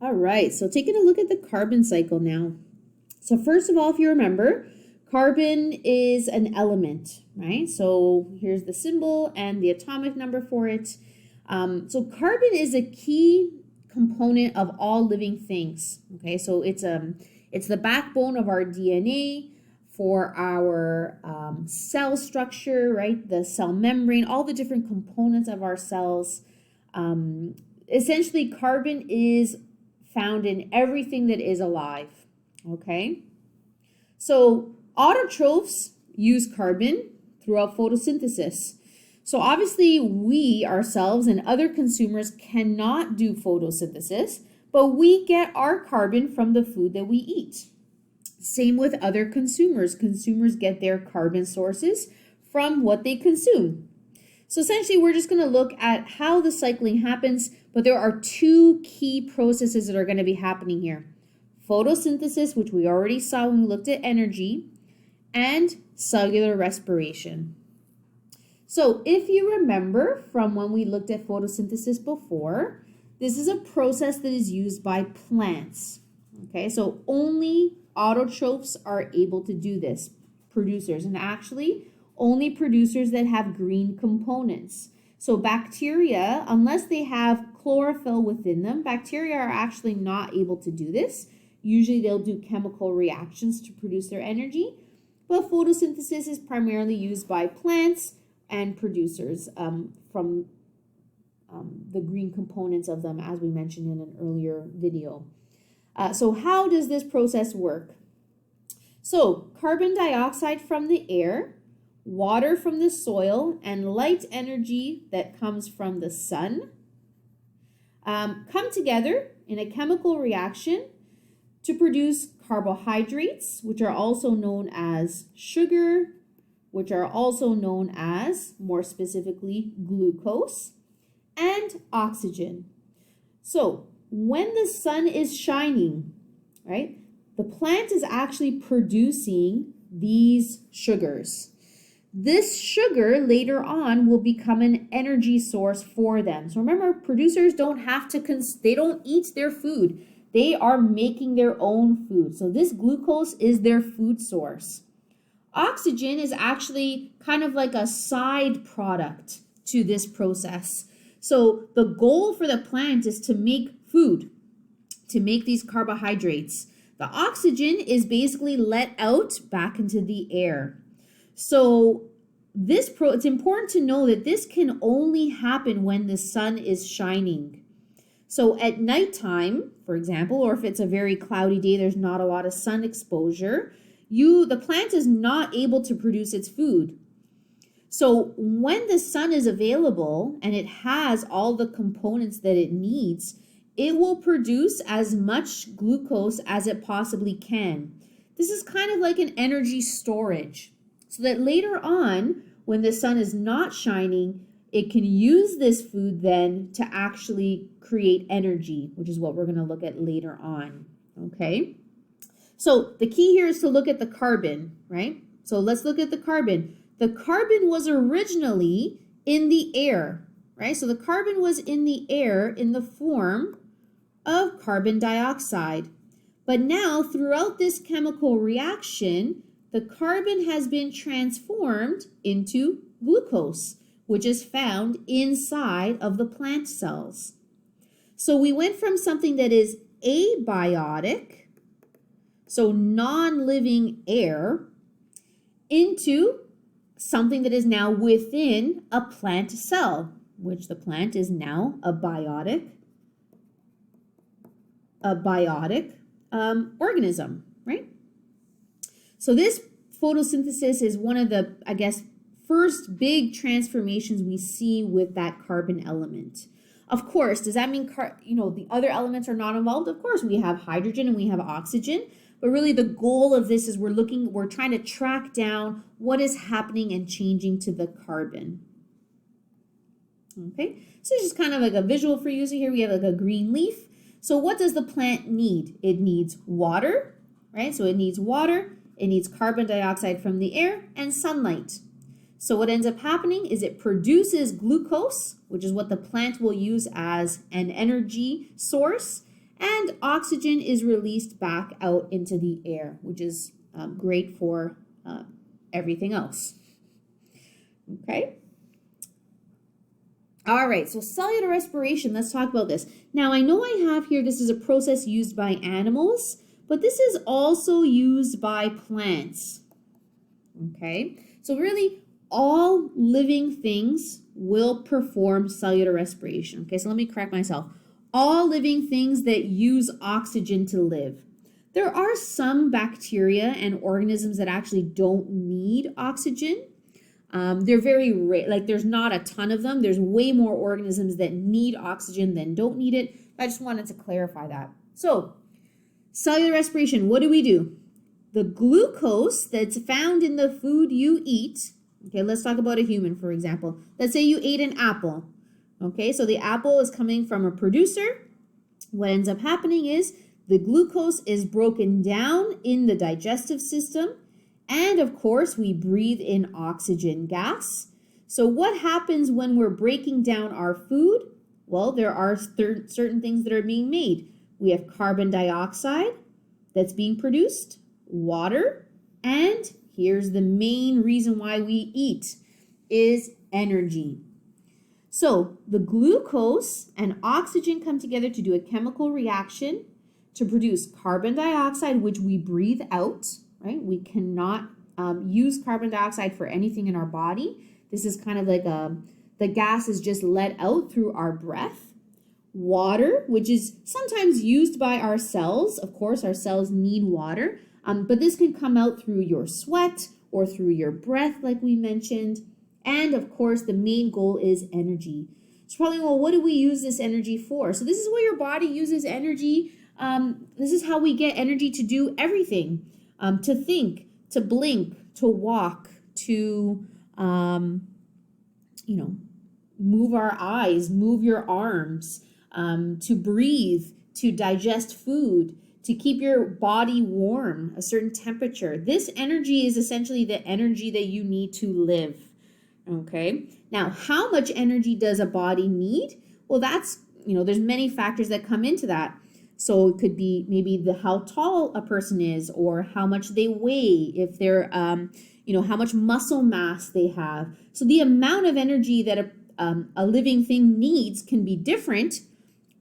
All right, so taking a look at the carbon cycle now. So first of all, if you remember, carbon is an element, right? So here's the symbol and the atomic number for it. So carbon is a key component of all living things, okay? So it's the backbone of our DNA, for our cell structure, right? The cell membrane, all the different components of our cells. Essentially, carbon is found in everything that is alive, okay? So autotrophs use carbon throughout photosynthesis. So obviously we ourselves and other consumers cannot do photosynthesis, but we get our carbon from the food that we eat. Same with other consumers. Consumers get their carbon sources from what they consume. So essentially, we're just going to look at how the cycling happens, but there are two key processes that are going to be happening here. Photosynthesis, which we already saw when we looked at energy, and cellular respiration. So if you remember from when we looked at photosynthesis before, this is a process that is used by plants. Okay, so only autotrophs are able to do this, producers, and actually only producers that have green components. So bacteria, unless they have chlorophyll within them, bacteria are actually not able to do this. Usually they'll do chemical reactions to produce their energy, but photosynthesis is primarily used by plants and producers from the green components of them, as we mentioned in an earlier video. So how does this process work? So carbon dioxide from the air, water from the soil, and light energy that comes from the sun come together in a chemical reaction to produce carbohydrates, which are also known as sugar, which are also known as, more specifically, glucose, and oxygen. So when the sun is shining, right, the plant is actually producing these sugars. This sugar later on will become an energy source for them. So remember, producers don't have to, they don't eat their food. They are making their own food. So this glucose is their food source. Oxygen is actually kind of like a side product to this process. So the goal for the plant is to make food, to make these carbohydrates. The oxygen is basically let out back into the air. So it's important to know that this can only happen when the sun is shining. So at nighttime, for example, or if it's a very cloudy day, there's not a lot of sun exposure, the plant is not able to produce its food. So when the sun is available and it has all the components that it needs, it will produce as much glucose as it possibly can. This is kind of like an energy storage, so that later on, when the sun is not shining, it can use this food then to actually create energy, which is what we're going to look at later on, okay? So the key here is to look at the carbon, right? So let's look at the carbon. The carbon was originally in the air, right? So the carbon was in the air in the form of carbon dioxide. But now, throughout this chemical reaction, the carbon has been transformed into glucose, which is found inside of the plant cells. So we went from something that is abiotic, so non-living air, into something that is now within a plant cell, which the plant is now a biotic organism, right? So this photosynthesis is one of the, I guess, first big transformations we see with that carbon element. Of course, does that mean, the other elements are not involved? Of course, we have hydrogen and we have oxygen, but really the goal of this is we're trying to track down what is happening and changing to the carbon. Okay, so it's just kind of like a visual for you. So here we have like a green leaf. So what does the plant need? It needs water, right? So it needs water, it needs carbon dioxide from the air, and sunlight. So what ends up happening is it produces glucose, which is what the plant will use as an energy source, and oxygen is released back out into the air, which is great for everything else. Okay? All right, so cellular respiration, let's talk about this. Now, I know I have here, this is a process used by animals, but this is also used by plants. Okay, so really all living things will perform cellular respiration. Okay, so let me correct myself. All living things that use oxygen to live. There are some bacteria and organisms that actually don't need oxygen. They're very rare, like there's not a ton of them. There's way more organisms that need oxygen than don't need it. I just wanted to clarify that. So, cellular respiration, what do? The glucose that's found in the food you eat, okay, let's talk about a human, for example. Let's say you ate an apple, okay, so the apple is coming from a producer. What ends up happening is the glucose is broken down in the digestive system, and of course, we breathe in oxygen gas. So what happens when we're breaking down our food? Well, there are certain things that are being made. We have carbon dioxide that's being produced, water, and here's the main reason why we eat, is energy. So the glucose and oxygen come together to do a chemical reaction to produce carbon dioxide, which we breathe out, right? We cannot use carbon dioxide for anything in our body. This is kind of like the gas is just let out through our breath. Water, which is sometimes used by our cells. Of course, our cells need water, but this can come out through your sweat or through your breath, like we mentioned. And of course, the main goal is energy. So probably, well, what do we use this energy for? So this is where your body uses energy. This is how we get energy to do everything. To think, to blink, to walk, to, move our eyes, move your arms, to breathe, to digest food, to keep your body warm, a certain temperature. This energy is essentially the energy that you need to live. Okay. Now, how much energy does a body need? Well, that's, there's many factors that come into that. So it could be maybe how tall a person is, or how much they weigh, if they're, how much muscle mass they have. So the amount of energy that a living thing needs can be different,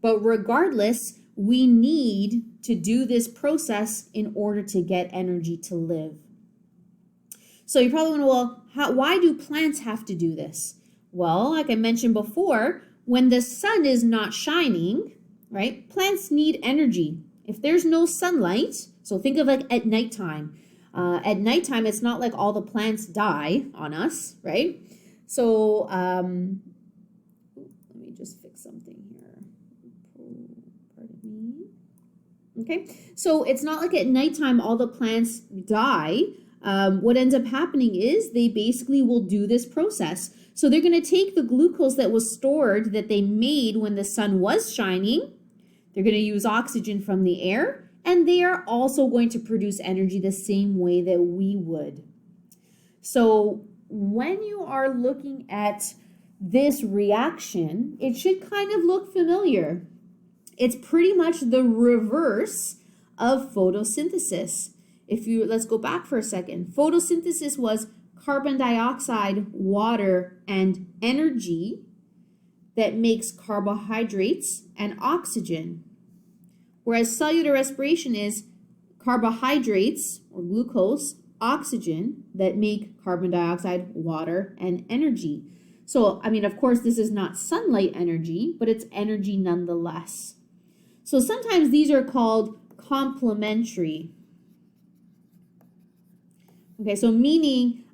but regardless, we need to do this process in order to get energy to live. So you probably want to, well, why do plants have to do this? Well, like I mentioned before, when the sun is not shining, right, plants need energy. If there's no sunlight, so think of like at nighttime. At nighttime, it's not like all the plants die on us, right? So let me just fix something here. Pardon me. Okay, so it's not like at nighttime all the plants die. What ends up happening is they basically will do this process. So they're going to take the glucose that was stored that they made when the sun was shining. They're going to use oxygen from the air, and they are also going to produce energy the same way that we would. So when you are looking at this reaction, it should kind of look familiar. It's pretty much the reverse of photosynthesis. Let's go back for a second. Photosynthesis was carbon dioxide, water, and energy that makes carbohydrates and oxygen. Whereas cellular respiration is carbohydrates or glucose, oxygen that make carbon dioxide, water, and energy. So, of course, this is not sunlight energy, but it's energy nonetheless. So sometimes these are called complementary. Okay, so meaning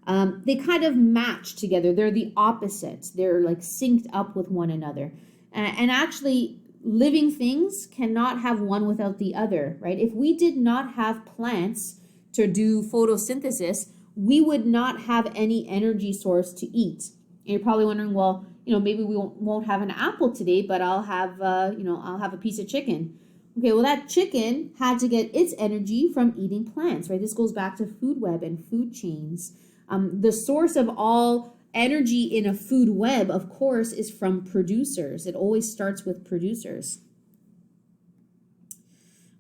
they kind of match together. They're the opposites. They're like synced up with one another. And actually, living things cannot have one without the other, right? If we did not have plants to do photosynthesis, we would not have any energy source to eat. And you're probably wondering, well, maybe we won't have an apple today, but I'll have a piece of chicken. Okay, well, that chicken had to get its energy from eating plants, right? This goes back to food web and food chains. The source of all energy in a food web, of course, is from producers. It always starts with producers.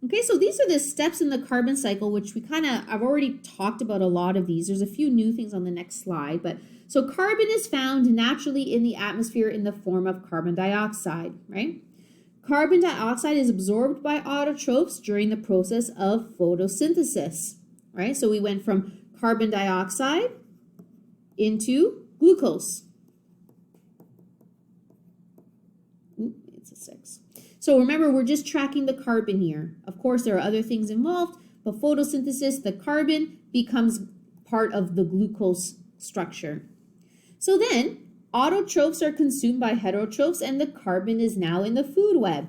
Okay, so these are the steps in the carbon cycle, which I've already talked about a lot of these. There's a few new things on the next slide, but so carbon is found naturally in the atmosphere in the form of carbon dioxide, right? Carbon dioxide is absorbed by autotrophs during the process of photosynthesis, right? So we went from carbon dioxide into glucose. It's a 6. So remember, we're just tracking the carbon here. Of course, there are other things involved, but photosynthesis, the carbon becomes part of the glucose structure. So then, autotrophs are consumed by heterotrophs, and the carbon is now in the food web,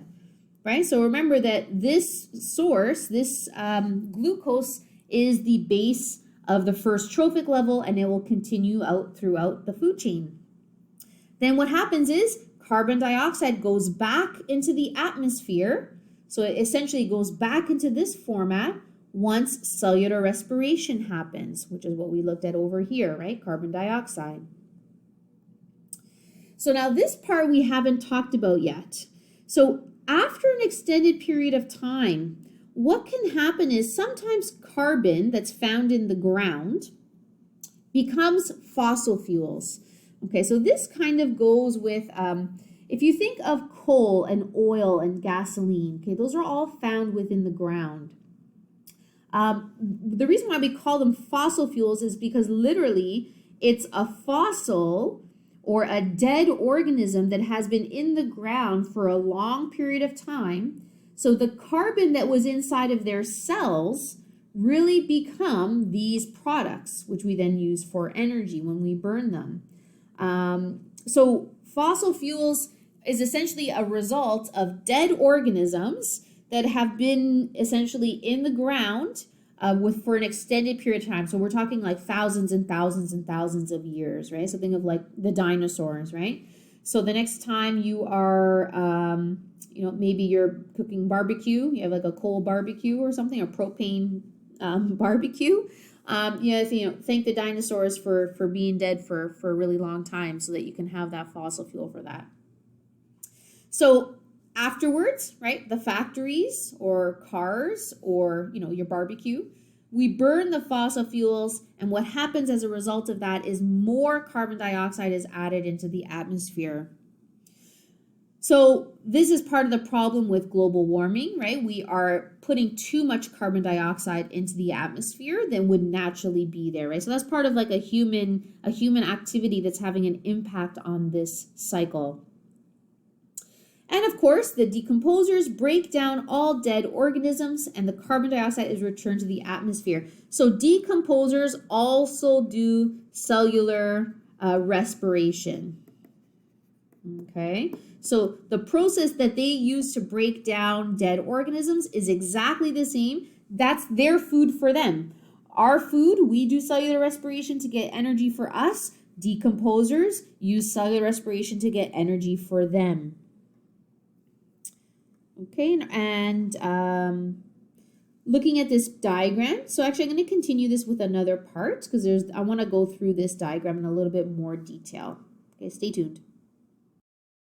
right? So remember that this source, this glucose, is the base of the first trophic level, and it will continue out throughout the food chain. Then what happens is carbon dioxide goes back into the atmosphere. So it essentially goes back into this format once cellular respiration happens, which is what we looked at over here, right? Carbon dioxide. So now this part we haven't talked about yet. So after an extended period of time, what can happen is sometimes carbon that's found in the ground becomes fossil fuels. Okay, so this kind of goes with, if you think of coal and oil and gasoline, okay, those are all found within the ground. The reason why we call them fossil fuels is because literally it's a fossil or a dead organism that has been in the ground for a long period of time. So the carbon that was inside of their cells really become these products, which we then use for energy when we burn them. So fossil fuels is essentially a result of dead organisms that have been essentially in the ground for an extended period of time. So we're talking like thousands and thousands and thousands of years, right? So think of like the dinosaurs, right? So the next time you are, maybe you're cooking barbecue, you have like a coal barbecue or something, or propane barbecue. Thank the dinosaurs for being dead for a really long time so that you can have that fossil fuel for that. So afterwards, right, the factories or cars or, your barbecue, we burn the fossil fuels, and what happens as a result of that is more carbon dioxide is added into the atmosphere. So this is part of the problem with global warming, right? We are putting too much carbon dioxide into the atmosphere than would naturally be there, right? So that's part of like a human activity that's having an impact on this cycle. And of course, the decomposers break down all dead organisms and the carbon dioxide is returned to the atmosphere. So decomposers also do cellular respiration. Okay, so the process that they use to break down dead organisms is exactly the same. That's their food for them. Our food, we do cellular respiration to get energy for us. Decomposers use cellular respiration to get energy for them. Okay, and looking at this diagram, so actually I'm going to continue this with another part because I want to go through this diagram in a little bit more detail. Okay, stay tuned.